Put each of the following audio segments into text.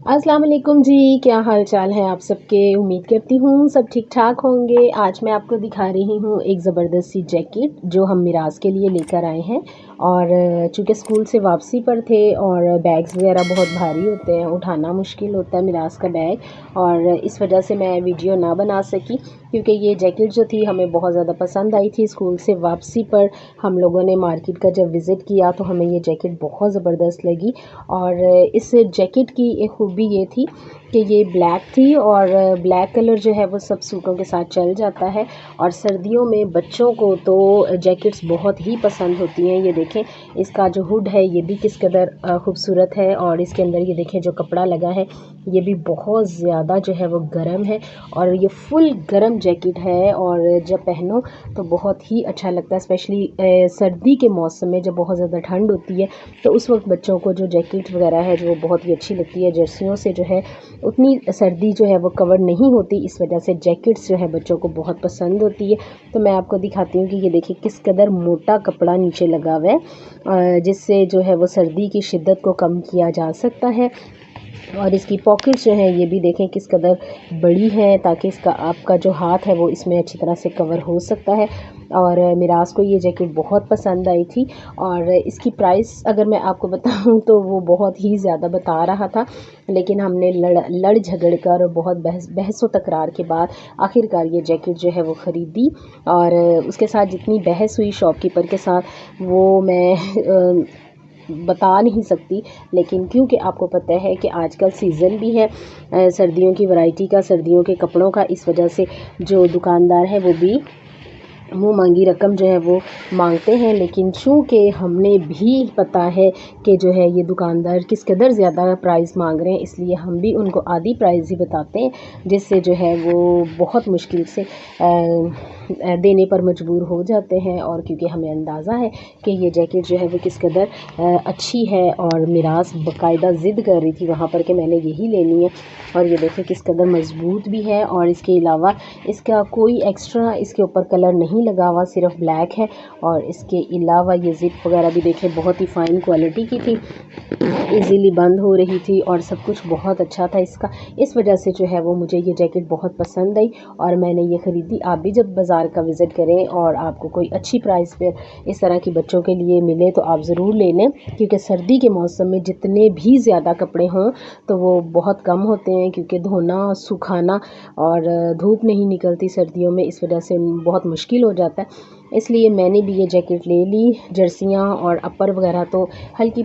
अस्सलाम वालेकुम जी, क्या हाल चाल है आप सबके। उम्मीद करती हूँ सब ठीक ठाक होंगे। आज मैं आपको दिखा रही हूँ एक ज़बरदस्त सी जैकेट जो हम मिराज के लिए लेकर आए हैं। और चूँकि स्कूल से वापसी पर थे और बैग्स वगैरह बहुत भारी होते हैं, उठाना मुश्किल होता है मिराज का बैग, और इस वजह से मैं वीडियो ना बना सकी, क्योंकि ये जैकेट जो थी हमें बहुत ज़्यादा पसंद आई थी। स्कूल से वापसी पर हम लोगों ने मार्केट का जब विज़िट किया तो हमें ये जैकेट बहुत ज़बरदस्त लगी। और इस जैकेट की एक खूबी ये थी कि ये ब्लैक थी, और ब्लैक कलर जो है वो सब सूटों के साथ चल जाता है। और सर्दियों में बच्चों को तो जैकेट्स बहुत ही पसंद होती हैं। ये देखें, इसका जो हुड है ये भी किस कदर खूबसूरत है, और इसके अंदर ये देखें जो कपड़ा लगा है ये भी बहुत ज़्यादा जो है वो गर्म है, और ये फुल गर्म जैकेट है। और जब पहनो तो बहुत ही अच्छा लगता है, स्पेशली सर्दी के मौसम में जब बहुत ज़्यादा ठंड होती है तो उस वक्त बच्चों को जो जैकेट वगैरह है जो बहुत ही अच्छी लगती है। जर्सियों से जो है उतनी सर्दी जो है वो कवर नहीं होती, इस वजह से जैकेट्स जो है बच्चों को बहुत पसंद होती है। तो मैं आपको दिखाती हूँ कि ये देखिए किस कदर मोटा कपड़ा नीचे लगा हुआ है, जिससे जो है वो सर्दी की शिद्दत को कम किया जा सकता है। और इसकी पॉकेट्स जो हैं ये भी देखें किस कदर बड़ी हैं, ताकि इसका आपका जो हाथ है वो इसमें अच्छी तरह से कवर हो सकता है। और मिराज को ये जैकेट बहुत पसंद आई थी, और इसकी प्राइस अगर मैं आपको बताऊं तो वो बहुत ही ज़्यादा बता रहा था, लेकिन हमने लड़ झगड़ कर और बहुत बहसों तकरार के बाद आखिरकार ये जैकेट जो है वो ख़रीदी। और उसके साथ जितनी बहस हुई शॉपकीपर के साथ वो मैं बता नहीं सकती, लेकिन क्योंकि आपको पता है कि आजकल सीज़न भी है सर्दियों की वैरायटी का, सर्दियों के कपड़ों का, इस वजह से जो दुकानदार है वो भी मुँह मांगी रकम जो है वो मांगते हैं। लेकिन चूँकि हमें भी पता है कि जो है ये दुकानदार किस कदर ज़्यादा प्राइस मांग रहे हैं, इसलिए हम भी उनको आधी प्राइस ही बताते हैं, जिससे जो है वो बहुत मुश्किल से देने पर मजबूर हो जाते हैं। और क्योंकि हमें अंदाज़ा है कि ये जैकेट जो है वो किस कदर अच्छी है, और मिराज बाकायदा ज़िद कर रही थी वहाँ पर कि मैंने यही लेनी है। और ये देखें किस कदर मज़बूत भी है, और इसके अलावा इसका कोई एक्स्ट्रा इसके ऊपर कलर नहीं लगा हुआ, सिर्फ ब्लैक है। और इसके अलावा ये ज़िप वगैरह भी देखें बहुत ही फ़ाइन क्वालिटी की थी, इजीली बंद हो रही थी, और सब कुछ बहुत अच्छा था इसका। इस वजह से जो है वो मुझे ये जैकेट बहुत पसंद आई और मैंने ये ख़रीदी। आप भी जब बाज़ार का विज़िट करें और आपको कोई अच्छी प्राइस पर इस तरह की बच्चों के लिए मिले तो आप ज़रूर ले लें, क्योंकि सर्दी के मौसम में जितने भी ज़्यादा कपड़े हों तो वो बहुत कम होते हैं, क्योंकि धोना, सुखाना और धूप नहीं निकलती सर्दियों में, इस वजह से बहुत मुश्किल हो जाता है। इसलिए मैंने भी ये जैकेट ले ली। जर्सियाँ और अपर वगैरह तो हल्की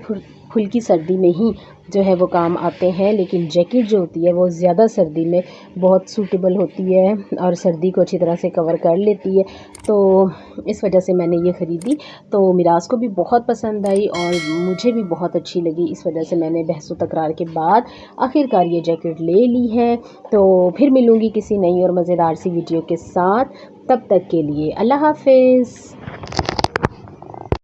फुल्की सर्दी में ही जो है वो काम आते हैं, लेकिन जैकेट जो होती है वो ज़्यादा सर्दी में बहुत सूटेबल होती है और सर्दी को अच्छी तरह से कवर कर लेती है। तो इस वजह से मैंने ये ख़रीदी। तो मिराज को भी बहुत पसंद आई और मुझे भी बहुत अच्छी लगी, इस वजह से मैंने बहसों तकरार के बाद आखिरकार ये जैकेट ले ली है। तो फिर मिलूँगी किसी नई और मज़ेदार सी वीडियो के साथ, तब तक के लिए अल्लाह हाफ़िज़।